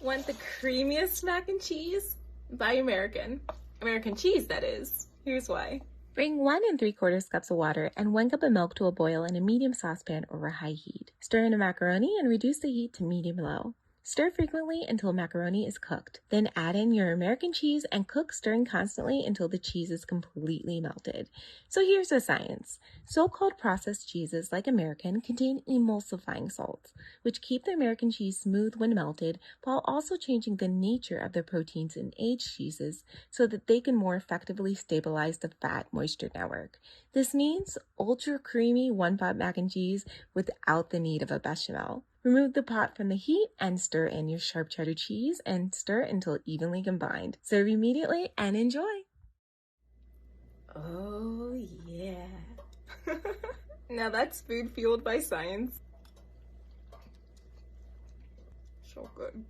Want the creamiest mac and cheese? Buy American. American cheese, that is. Here's why. Bring 1 3/4 cups of water and 1 cup of milk to a boil in a medium saucepan over high heat. Stir in the macaroni and reduce the heat to medium-low. Stir frequently until macaroni is cooked. Then add in your American cheese and cook, stirring constantly until the cheese is completely melted. So here's the science. So-called processed cheeses like American contain emulsifying salts, which keep the American cheese smooth when melted, while also changing the nature of the proteins in aged cheeses so that they can more effectively stabilize the fat-moisture network. This means ultra creamy one-pot mac and cheese without the need of a bechamel. Remove the pot from the heat and stir in your sharp cheddar cheese and stir until evenly combined. Serve immediately and enjoy. Oh yeah. Now that's food fueled by science. So good.